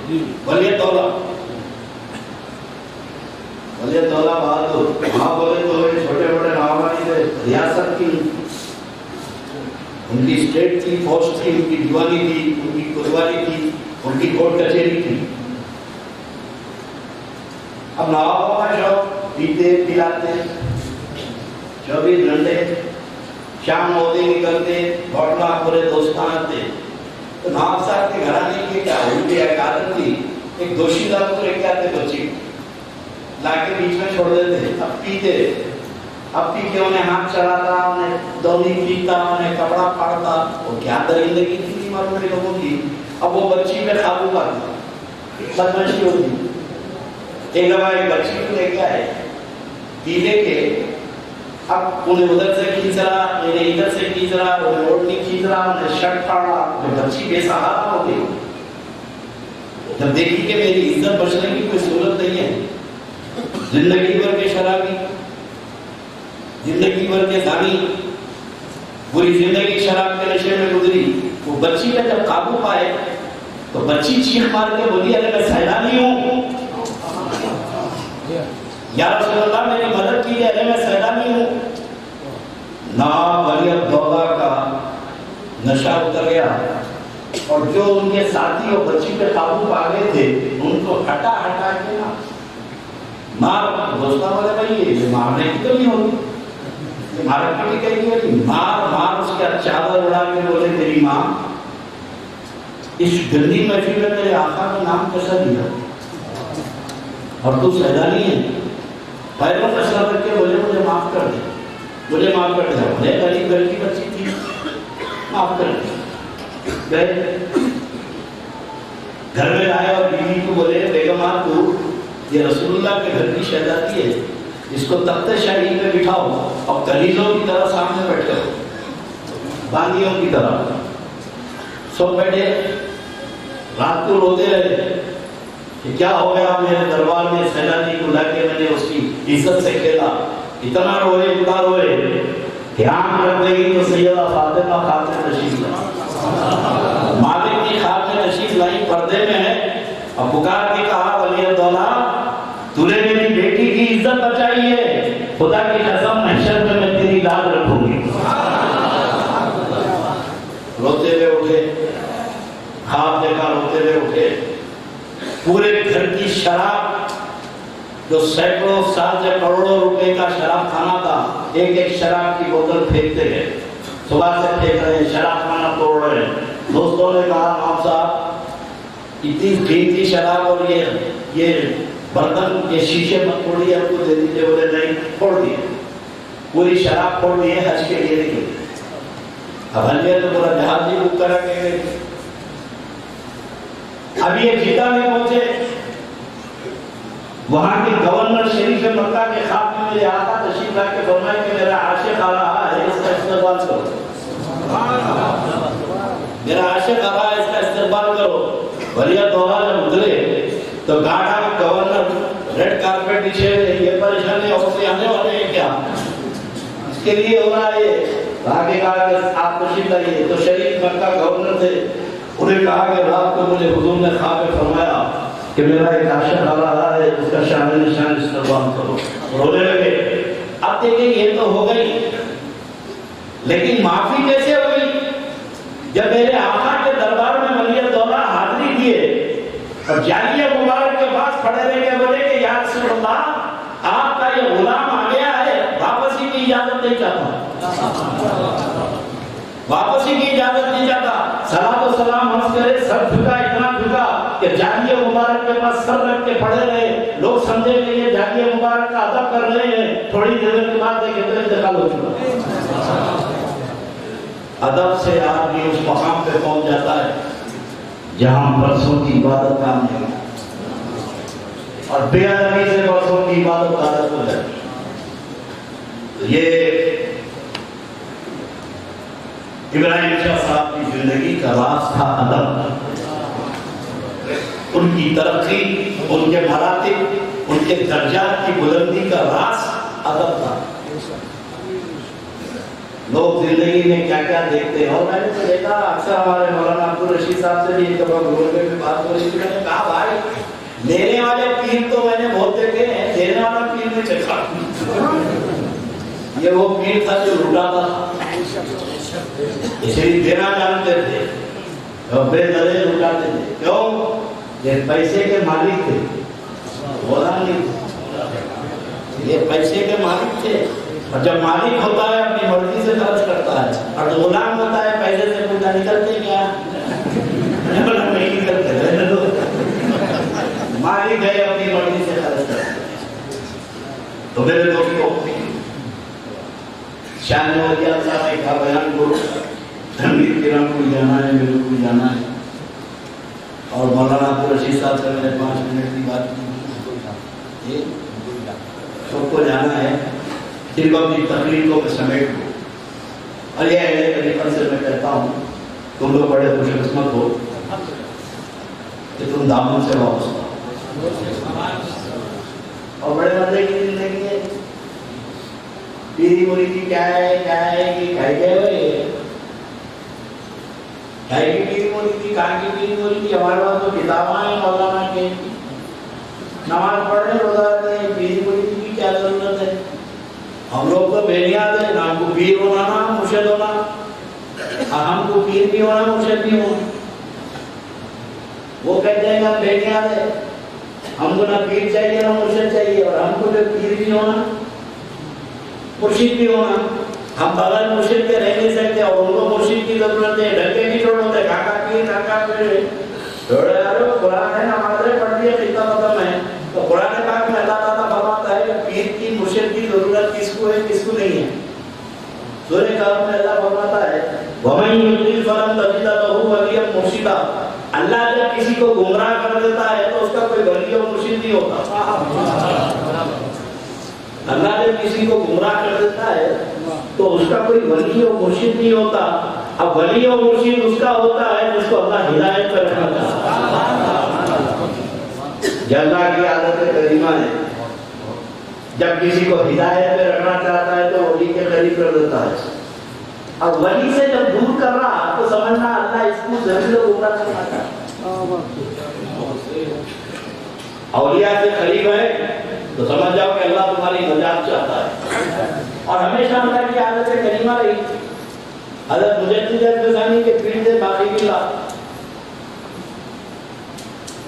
ولی دولہ بہادر وہاں بولے تو چھوٹے بڑے نوابانی تھے، ریاست کی ان کی اسٹیٹ تھی، فوج تھی، ان کی دیوانی تھی، ان کی کوتوالی تھی، ان کی کورٹ کچہری تھی۔ اب نوابوں کا شوق پیتے پلاتے 24 گھنٹے، شام ہوتے نکلتے، بوٹلا پورے دوستان آتے۔ تو نواب صاحب کے گھرانے کی کیا ان کی ایک عادت تھی، ایک دوشیزہ کو لے کے آتے بچی لا کے بیچ میں چھوڑ دیتے، اب پیتے، اب پی کے انہیں ہاتھ چڑھاتا، انہیں دونی پیتا، انہیں کپڑا پھاڑتا۔ وہ کیا درندگی تھی معلوم ہے لوگوں کی۔ اب وہ بچی پہ قابو پاتی، بدمعشی ہوتی۔ ایک دفعہ ایک بچی کو لے کے آئے پی لے کے، اب انہیں ادھر سے کھینچ رہا، انہیں ادھر سے کھینچ رہا، انہیں اوڑھنی کھینچ رہا، انہیں شرٹ پھاڑا۔ جو بچی بے سہارا ہو گئی، جب دیکھی کہ میری عزت بچنے کی کوئی صورت نہیں ہے، زندگی بھر کے شرابی، زندگی بھر کے زانی، پوری زندگی شراب کے نشے میں گزری، وہ بچی پہ جب قابو پائے تو بچی چیخ مار کے بولی ارے میں سیلانی ہوں، یا رسول اللہ میری مدد کیجیے، ارے میں سیلانی ہوں۔ نواب ولی الدولہ کا نشہ اتر گیا، اور جو ان کے ساتھی اور بچی پہ قابو پا گئے تھے ان کو ہٹا کے نا مار، دوستہ بولے بھائی یہ مارنے کی تو نہیں ہوتی، مارنے کی کہیں گی مار اس کا چادر اڑا کے بولے میری ماں اس گندی محفل میں تیرے آقا کا نام کیسا دیا اور تو سیدانی ہے؟ پیروں کا سر رکھ کے بولے مجھے معاف کر دے، مجھے معاف کر دے۔ بولے غریب گھر کی بچی تھی، معاف کر دے۔ گئے گھر میں آئے اور بیوی کو بولے بیگم آپ کو یہ رسول اللہ کے گھر کی شہزادی ہے، اس کو تخت شاہی پہ بٹھاؤ اور کنیزوں کی طرح سامنے بیٹھے ہو، باندیوں کی طرح سو بیٹھے۔ رات کو روتے رہے کہ کیا ہو گیا میرے دربار میں سیلانی کو لا کے میں نے اس کی عزت سے کھیلا، اتنا روئے اتنا روئے کہ آنکھ رکھ دے گی تو سیدہ فاطمہ خاتون تشریف لائی، مالک کی خاتون تشریف لائی، پردے میں ہے، اور پکار کے کہا ولی الدولہ تو نے میری بیٹی کی عزت بچائی ہے، خدا کی قسم محشر میں میں تیری لاج رکھوں گی۔ روتے ہوئے اٹھے، خواب دیکھا، روتے ہوئے اٹھے، پورے گھر کی شراب جو سینکڑوں سال سے کروڑوں روپے کا شراب خانہ تھا، ایک ایک شراب کی بوتل پھینکتے گئے، صبح سے پھینک رہے ہیں، شراب خانہ توڑ رہے ہیں۔ دوستوں نے کہا نواب صاحب اتنی قیمتی شراب اور یہ برتن یہ شیشے مت توڑیے، ہم کو دے دیجیے۔ بولے نہیں، پھوڑ دیے، پوری شراب پھوڑ دیے، حج کے لیے نکلے۔ اب حج تو پورا جہاز ہی بک کرا کے گئے۔ اب یہ جدہ میں پہنچے، وہاں کے گورنر شریف مکہ کے خواب میں میرے آقا تشریف لا کے فرمائے کہ میرا عاشق آ رہا ہے، اس کا استقبال کرو، میرا عاشق آ رہا ہے، اس کا استقبال کرو۔ ولی الدولہ جب اترے تو گاڑا گورنر ریڈ کارپیٹ بچھے ہوئے، یہ پریشانی اور سے آنے والے ہیں کیا، اس کے لیے ہو رہا ہے یہ۔ آگے کہا کہ آپ تشریف لائیے، تو شریف مکہ گورنر تھے، انہیں کہا کہ رات کو مجھے حضور نے خواب میں فرمایا کہ میرا ایک عاشق آ رہا ہے، اس کا شان نشان استقبال کرو۔ رونے لگے۔ اب دیکھیں یہ تو ہو گئی، لیکن معافی کیسے ہو گئی؟ جب میرے آقا کے دربار میں ولی الدولہ حاضری دیے اور جالیہ مبارک کے پاس کھڑے رہ کے بولے کہ یا رسول اللہ آپ کا یہ غلام آ گیا ہے، واپسی کی اجازت نہیں چاہتا، واپسی کی اجازت نہیں چاہتا۔ صلاۃ و سلام عرض کرے، سر جھکا، اتنا جھکا کہ جالیہ مبارک کے پاس سر رکھ کے پڑے رہے۔ لوگ سمجھے کہ یہ جالیہ مبارک کا ادب کر رہے ہیں، تھوڑی دیر کے بعد ایک انتقال ہو چکا۔ ادب سے آدمی اس مقام پہ پہنچ جاتا ہے جہاں برسوں کی عبادت کام نہیں، اور بے ادبی سے برسوں کی عبادت عادت ہو جاتی۔ یہ ابراہیم شاہ صاحب کی زندگی کا راز تھا ادب، ان کی ترقی، ان کے مراتب، ان کے درجات کی بلندی کا راز ادب تھا۔ لوگ زندگی میں کیا کیا دیکھتے ہیں. اور میں نے تو دیکھا اکثر ہمارے مولانا عبدالرشید صاحب سے بھی ایک دفعہ گھوڑے میں بات ہو رہی تھی. میں نے کہا بھائی لینے والے پیر تو میں نے بہت دیکھے ہیں, دینے والا پیر میں چکھا. یہ وہ پیر تھا جو لوٹا تھا, اسی لیے دینا جانتے تھے, بے درے لوٹاتے تھے. کیوں؟ یہ پیسے کے مالک تھے, غلام نہیں تھے. یہ پیسے کے مالک تھے, اور جب مالک ہوتا ہے اپنی مرضی سے خرچ کرتا ہے, اور جو غلام ہوتا ہے پیسے سے پوچھا نکلتے کیا نہیں نکلتے. مالک ہے اپنی مرضی سے خرچ کرتا ہے. تو میرے دوستوں شان ہو گیا اللہ کا بیان کو تنویر کرام کو جانا ہے, میرے کو جانا ہے. اور مولانا عبدالرشید صاحب سے میں نے 5 منٹ کی بات کی, سب کو جانا ہے. پھر وہ اپنی تقریر کو سمیٹ لو. اور یہ اہل طریقت سے میں کہتا ہوں تم لوگ بڑے خوش قسمت ہو کہ تم دامن سے وابستہ اور بڑے مزے کی زندگی ہے. پیری مریدی کیا ہے کہ کھائی گئے ہوئے کھائی کی پیری مریدی, کہاں کی پیری مریدی. ہمارے پاس تو کتاباں ہیں مولانا کے, نماز پڑھنے روزہ رکھتے ہیں, پیری مریدی کی کیا ضرورت ہے. ہم لوگ تو بےنیاز ہیں, ہم کو پیر ہونا نہ مرشد ہونا, ہم کو پیر بھی ہونا مرشد بھی ہونا. وہ کہتے ہیں کہ بےنیاز ہے, ہم کو نہ پیر چاہیے نہ مرشد چاہیے, اور ہم کو پیر بھی ہونا مرشد بھی ہونا. ہم بغیر مرشد کے رہ نہیں سکتے, اور ان کو مرشد کی ضرورت ہے. ڈھکے کی چھوڑ ہوتے کاکا پیر کاکا پیر چھوڑے یارو. قرآن ہے نمازیں پڑھ لیے خطہ ختم ہے. تو قرآن پاک میں اللہ تعالیٰ فرماتا ہے کہ پیر کی مرشد کی ضرورت کس کو ہے کس کو نہیں ہے. سورہ کہف میں اللہ فرماتا ہے وَمَن يُضْلِلْ فَلَن تَجِدَ لَهُ وَلِيًّا مُرْشِدًا. اللہ جب کسی کو گمراہ کر دیتا ہے تو اس کا کوئی ولی و مرشد نہیں ہوتا. اللہ جب کسی کو گمراہ کر دیتا ہے تو اس کا کوئی ولی و مرشد نہیں ہوتا. اب ولی و مرشد اس کا ہوتا ہے جس کو اللہ ہدایت پر رکھنا چاہتا ہے. اللہ کی عادت کریمہ ہے, جب کسی کو ہدایت پہ رکھنا چاہتا ہے تو ولی کے قریب کر دیتا ہے. اب ولی سے جب دور کر رہا تو سمجھنا اللہ اس کو ضرور گمراہ کرنا چاہتا ہے. اولیاء سے قریب ہے تو سمجھ جاؤ کہ اللہ تمہاری نجات چاہتا ہے. اور ہمیشہ اللہ کی عادت کریمہ رہی. حضرت مجدد الفسانی کے پیر سے باقی ملا.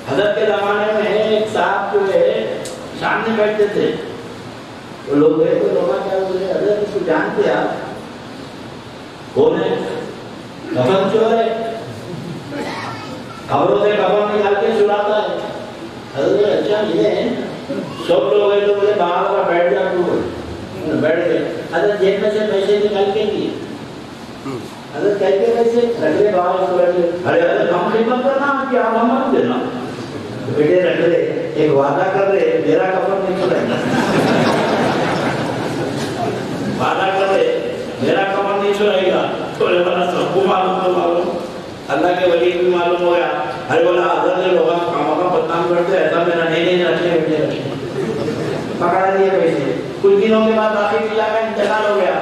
حضرت کے زمانے میں ایک صاحب جو ہے سامنے بیٹھتے تھے, تو لوگ گئے تو لوگا کیا بولے حضرت اس کو جانتے آپ کون ہے؟ کفن چور ہے, قبروں سے کفن نکال کے چراتا ہے. حضرت اچھا یہ ہے. سب لوگ گئے تو بولے باہر کا بیٹھ جا, تو بیٹھ گئے. حضرت جیب میں سے پیسے نکال کے دیے. حضرت کہتے پیسے رکھ لے باہر کو بیٹھ گئے. ارے حضرت ہم خدمت کرنا آپ کی, آپ ہم دینا. بیٹے رکھ لے, ایک وعدہ کر رہے میرا کفن نہیں چھوڑے گا. وعدہ کر رہے میرا کفن نہیں چھوڑے گا. تھوڑے بڑا سب کو معلوم تو معلوم, اللہ کے ولی بھی معلوم ہو گیا. ارے بولا حضرت نے لوگوں کا بدنام کرتے ایسا میرا نہیں رکھے بیٹے پکڑا دیے پیسے. کچھ دنوں کے بعد آخر قلعہ کا انتقال ہو گیا.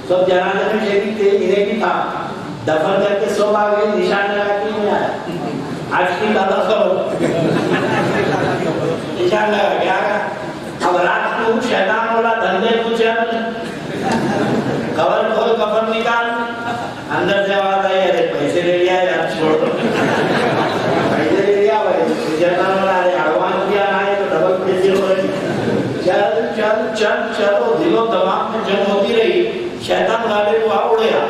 سب جنازے میں شریک تھے, انہیں بھی تھا. دفن کر کے سو آ گئے, نشان لگا کے نہیں آیا. آج کی دادا سب نشان لگا کیا گیا. اب رات کو شیطان بولا دھندے کچھ خبر کھول کفن نکال. اندر سے آواز آئی ارے پیسے لے لیا یار چھوڑ دو. پیسے لے لیا بھائی. شیطان بولا ارے ایڈوانس دیا نہ ہے تو ڈبل پیسے ہو رہے. چل چل چل چلو, دل و دماغ میں جنگ ہوتی رہی. شیطان والے کو آ اڑیا.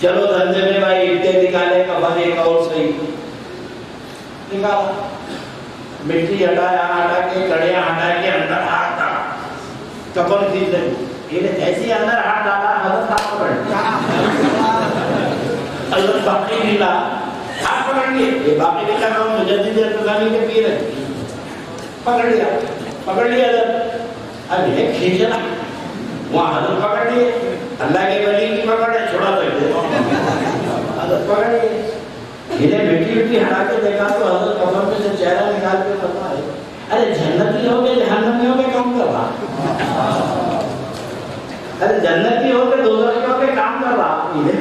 چلو دھندے میں بھائی اٹے نکالے, کفن ایک اور صحیح نکالا. مٹی ہٹا کے کڑیاں ہٹا کے اندر ہاتھ ڈالا, کفن کھینچ رہے. جیسے اندر ہاتھ ڈالا حضرت ہاتھ پکڑ حضرت باقی ملا ہاتھ پکڑ لیے. یہ باقی لکھا تھا مجدد الفسانی کے پیر ہے. پکڑ لیا حضرت. اب یہ کھینچنا وہاں حضرت پکڑ لیے. اللہ کے ولی کی پکڑ ہے, چھوڑا سکتے حضرت پکڑ لیے. انہیں مٹی ہٹا کے دیکھا تو حضرت کفن میں سے چہرہ نکال کے فرمایا ارے جنتی ہو گئے جہنمی ہو گئے کام کر رہا. ارے جنتی ہو کے دوزخی ہو کے کام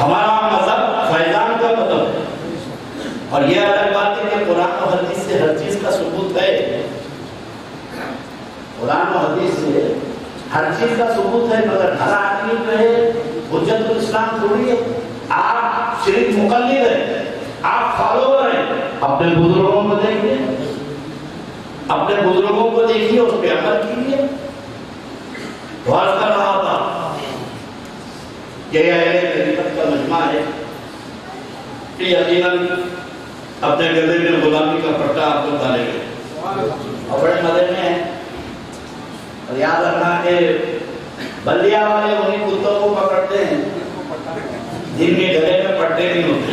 ہمارا مذہب فیضان کا مذہب ہے، اور یہ الگ بات ہے کہ قرآن و حدیث سے ہر چیز کا ثبوت ہے، قرآن و حدیث سے ہر چیز کا ثبوت ہے، مگر ہر آدمی جو ہے حجت الاسلام تھوڑی ہے۔ آپ صرف مقلد ہیں، آپ فالوور ہیں، اپنے بزرگوں کو دیکھیے، اپنے بزرگوں کو دیکھیے، اس پہ عمل کیجیے۔ غور کر رہا تھا یہ اہل طریقت کا مجمع ہے کہ یقیناً اپنے گلے میں غلامی کا پٹا آپ کو ڈالے گئے اور بڑے مزے میں ہے۔ اور یاد رکھنا کہ بلیا والے انہیں کتوں کو پکڑتے ہیں جن کے گلے میں پٹے نہیں ہوتے،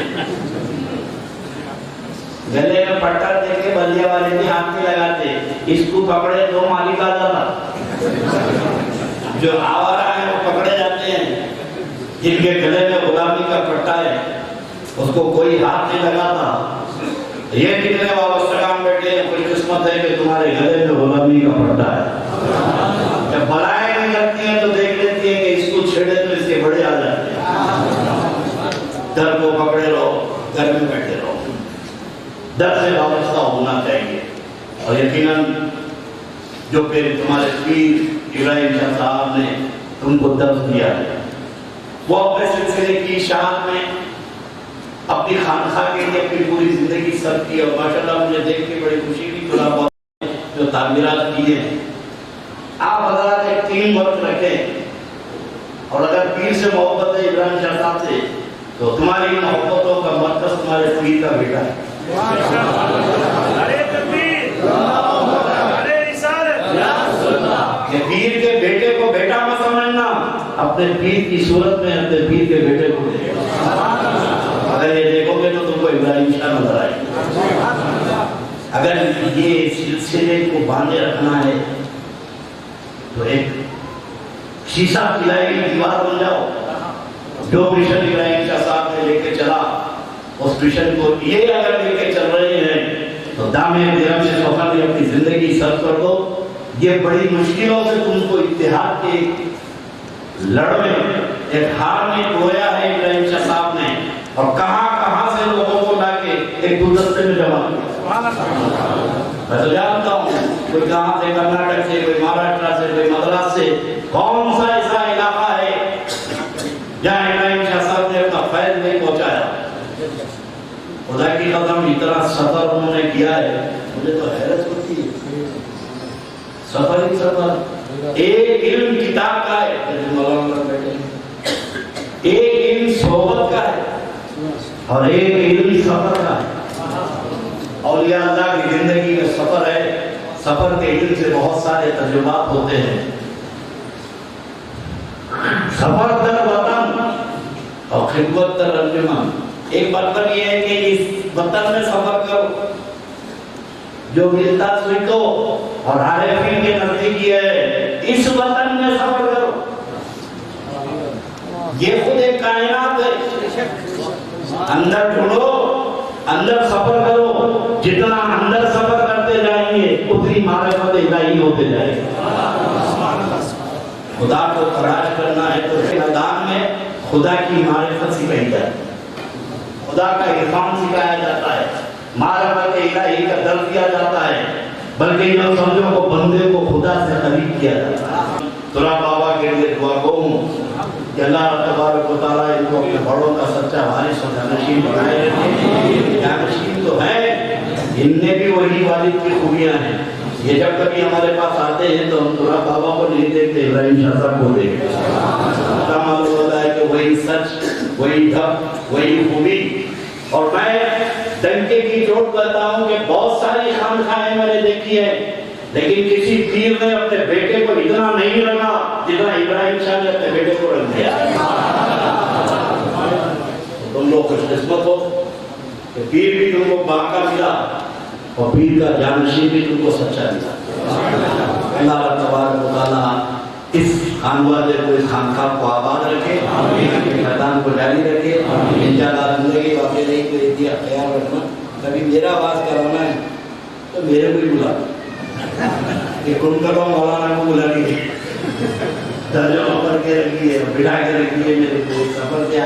گلے میں پٹا دے کے بلیا والے بھی ہاتھ نہیں لگاتے، اس کو پکڑے تو مالک آ جاتا، جو آوارہ ہے وہ پکڑے جاتے ہیں، جن کے گلے میں غلامی کا پٹا ہے اس کو کوئی ہاتھ نہیں لگاتا۔ یہ کتنے وابستگان بیٹھے ہیں، کوئی قسمت ہے کہ تمہارے گلے میں غلامی کا پٹا ہے۔ جب بلائیں نہیں کرتی ہیں تو دیکھ لیتی ہیں کہ اس کو چھیڑے تو اس کے بڑے آ جاتے ہیں۔ در کو پکڑے رہو، گھر میں بیٹھے رہو، در سے وابستہ ہونا چاہیے۔ اور یقیناً جو پھر تمہارے پیر ابراہیم شاہ صاحب نے تم کو درس دیا ہے، وہ اپنے سلسلے کی اشاعت میں اپنی خانقاہ کے لیے اپنی پوری زندگی صرف کی، اور ماشاءاللہ مجھے دیکھ کے بڑی خوشی ہوئی تھوڑا بہت جو تعمیرات کیے ہیں۔ آپ حضرات ایک ٹیم ورک رکھیں، اور اگر پیر سے محبت ہے ابراہیم شاہ صاحب سے تو تمہاری محبتوں کا مرکز تمہارے پیر کا بیٹا ہے۔ کہ پیر کے بیٹے کو بیٹا مت سمجھنا، اپنے پیر کی صورت میں اپنے پیر کے بیٹے کو دیکھو، اگر یہ دیکھو گے تو تم کو ابراہیم شاہ نظر آئے گا۔ اگر یہ سلسلے کو باندھے رکھنا ہے تو ایک شیشہ پلائی دیوار بن جاؤ۔ جو مشن ابراہیم شاہ صاحب نے لے کے چلا، اس مشن کو یہ اگر لے کے چل رہے ہیں تو دامے درہم سے سفر میں اپنی زندگی صرف کر دو۔ یہ بڑی مشکلوں سے تم کو اتحاد کے لڑ میں ایک ہار میں ڈویا ہے ابراہیم شاہ صاحب نے، اور کہاں کہاں سے لوگوں کو لا کے ایک گلدستے میں جمع کیا۔ میں تو جانتا ہوں کوئی کہاں سے، کرناٹک سے، کوئی مہاراشٹر سے، کوئی مدراس سے، کون سا ایسا علاقہ ہے جہاں ابراہیم شاہ صاحب نے اپنا فیض نہیں پہنچایا۔ خدا کی قسم اتنا سفر انہوں نے کیا ہے، مجھے تو حیرت ہوتی ہے۔ سفر ہی سفر، ایک علم کتاب کا ہے، ایک علم صحبت کا ہے، اور ایک علم سفر کا ہے۔ اولیاء اللہ کی زندگی میں سفر ہے، سفر کے علم سے بہت سارے تجربات ہوتے ہیں۔ سفر در وطن اور خدمت در انجمن، ایک مطلب یہ ہے کہ اس وطن میں سفر کرو، جو ملتا سوچو اور عارفین کے نزدیک یہ ہے، اس وطن میں سفر کرو۔ یہ خود ایک کائنات ہے، اندر ڈھونڈو، اندر سفر کرو، جتنا اندر سفر کرتے جائیں گے اتنی معرفت الہی ہوتے جائے گا۔ خدا کو تلاش کرنا ہے تو میدان میں خدا کی معرفت سکھائی جاتی ہے، خدا کا عرفان سکھایا جاتا ہے، معرفت الہی کا درس دیا جاتا ہے، بلکہ یہ سمجھو کو بندے کو خدا سے قریب کیا جاتا ہے۔ ترا بابا کے لیے دعا ہوں کہ اللہ تبارک و تعالیٰ ان کو اپنے بڑوں کا سچا وارث اور جانشین بنائے رکھے۔ جانشین تو ہے، ان میں بھی وہی والد کی خوبیاں ہیں۔ یہ جب کبھی ہمارے پاس آتے ہیں تو ہم ترا بابا کو نہیں دیکھتے، ابراہیم شاہ صاحب کو دیکھتے ہیں۔ معلوم ہوتا ہے کہ وہی سچ، وہی دھب، وہی خوبی۔ اور میں ڈنکے کی چوٹ کرتا ہوں کہ بہت ساری خانقاہیں میں نے دیکھی ہے، لیکن کسی پیر نے اپنے بیٹے کو اتنا نہیں رکھا جتنا ابراہیم شاہ نے اپنے بیٹے کو رکھ دیا۔ تم لوگ خوش قسمت ہو کہ پیر بھی تم کو باقا ملا اور پیر کا جانشین بھی تم کو سچا ملا۔ اللہ تبارک و تعالیٰ اس خانوادے کو، اس خانقاہ کو آباد رکھے، میدان کو جاری رکھے۔ انشاءاللہ زندگی واقعی نہیں تو اتیا خیال رکھنا، کبھی میرا آواز کرانا ہے تو میرے کو ہی بلا، کہ کن کرو مولانا کو بلا لیجیے، ترجمہ کر کے رکھیے، بٹھا کے رکھیے، میرے کو سفر کیا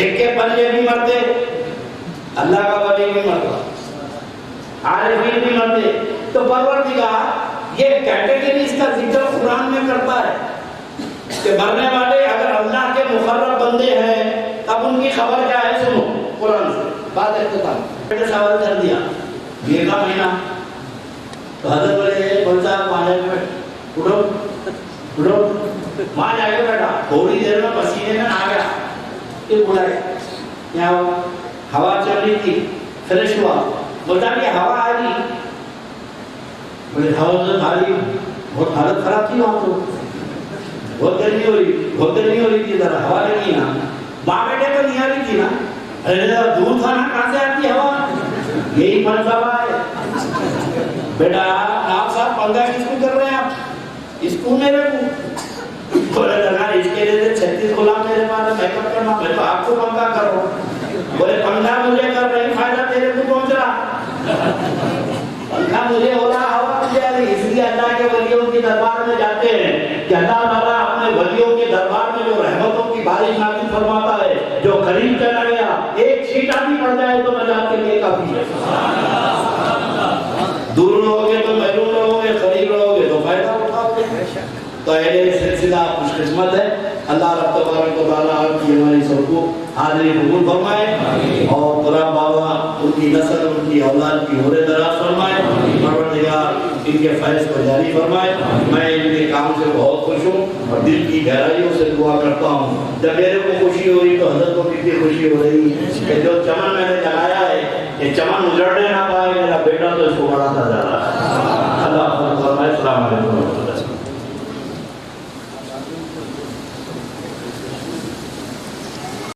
سکے پنجے بھی مرتے، اللہ کا ولی بھی مرتا، عارفین بھی مرتے. تو پروردگار یہ کیٹیگریز کا ذکر قرآن میں کرتا ہے کہ مرنے والے اگر اللہ کے مقرب بندے ہیں تب ان کی خبر کیا ہے، سنو قرآن سے. بات اختتام. بیٹے سوال کر دیا یہ کا مہینہ تو حضرت بولے کون صاحب وہاں جائے بیٹھ اٹھو اٹھو وہاں جا کے بیٹھا. تھوڑی دیر میں پسینے میں آ گیا کہ بلائے کیا ہوا چل رہی تھی، فریش ہوا. بولتا کہ ہوا آ رہی، بولے ہوا تو بھاری بہت حالت خراب تھی وہاں تو بہت گرمی ہو رہی تھی، ذرا ہوا لگی نا. ماں بیٹے تو نہیں آ رہی تھی نا، ارے دور تھا نا، کہاں سے آتی ہوا؟ یہی فلسفہ ہے. بیٹا آپ صاحب پنگا کس کو کر رہے ہیں آپ؟ اس کو میرے کو بولے لگا اس کے لیے 36 غلام میرے پاس میک اپ کرنا، میں تو آپ کو پنگا کر رہا ہوں. بولے پنگا مجھے کر رہے فائدہ تیرے کو پہنچ رہا، پنگا مجھے ہو رہا ہوا مجھے آ رہی. اس لیے اللہ کے ولیوں کے دربار میں جاتے ہیں کہ اللہ تعالیٰ اپنے ولیوں کے دربار میں جو رحمتوں کی بارش نازل فرماتا ہے، جو قریب چلا گیا ایک چھینٹا بھی پڑ جائے تو نجات کے لیے کافی ہے. دور رہو گے تو محروم رہو گے، قریب رہو گے تو فائدہ اٹھاؤ گے. تو یہ سلسلہ خوش قسمت ہے. اللہ رب تبارک و تعالیٰ آپ کی ہماری سب کو حاضری قبول فرمائے اور غلام بابا ان کی نسل ان کی اولاد کی عمر دراز فرمائے. پروردگار ان کے فیض کو جاری فرمائے. میں ان کے کام سے بہت خوش ہوں اور دل کی گہرائیوں سے دعا کرتا ہوں. جب میرے کو خوشی ہو رہی تو حضرت کو کتنی خوشی ہو رہی کہ جو چمن میں نے جلایا ہے یہ چمن اجڑنے نہ پائے. میرا بیٹا تو اس کو بڑا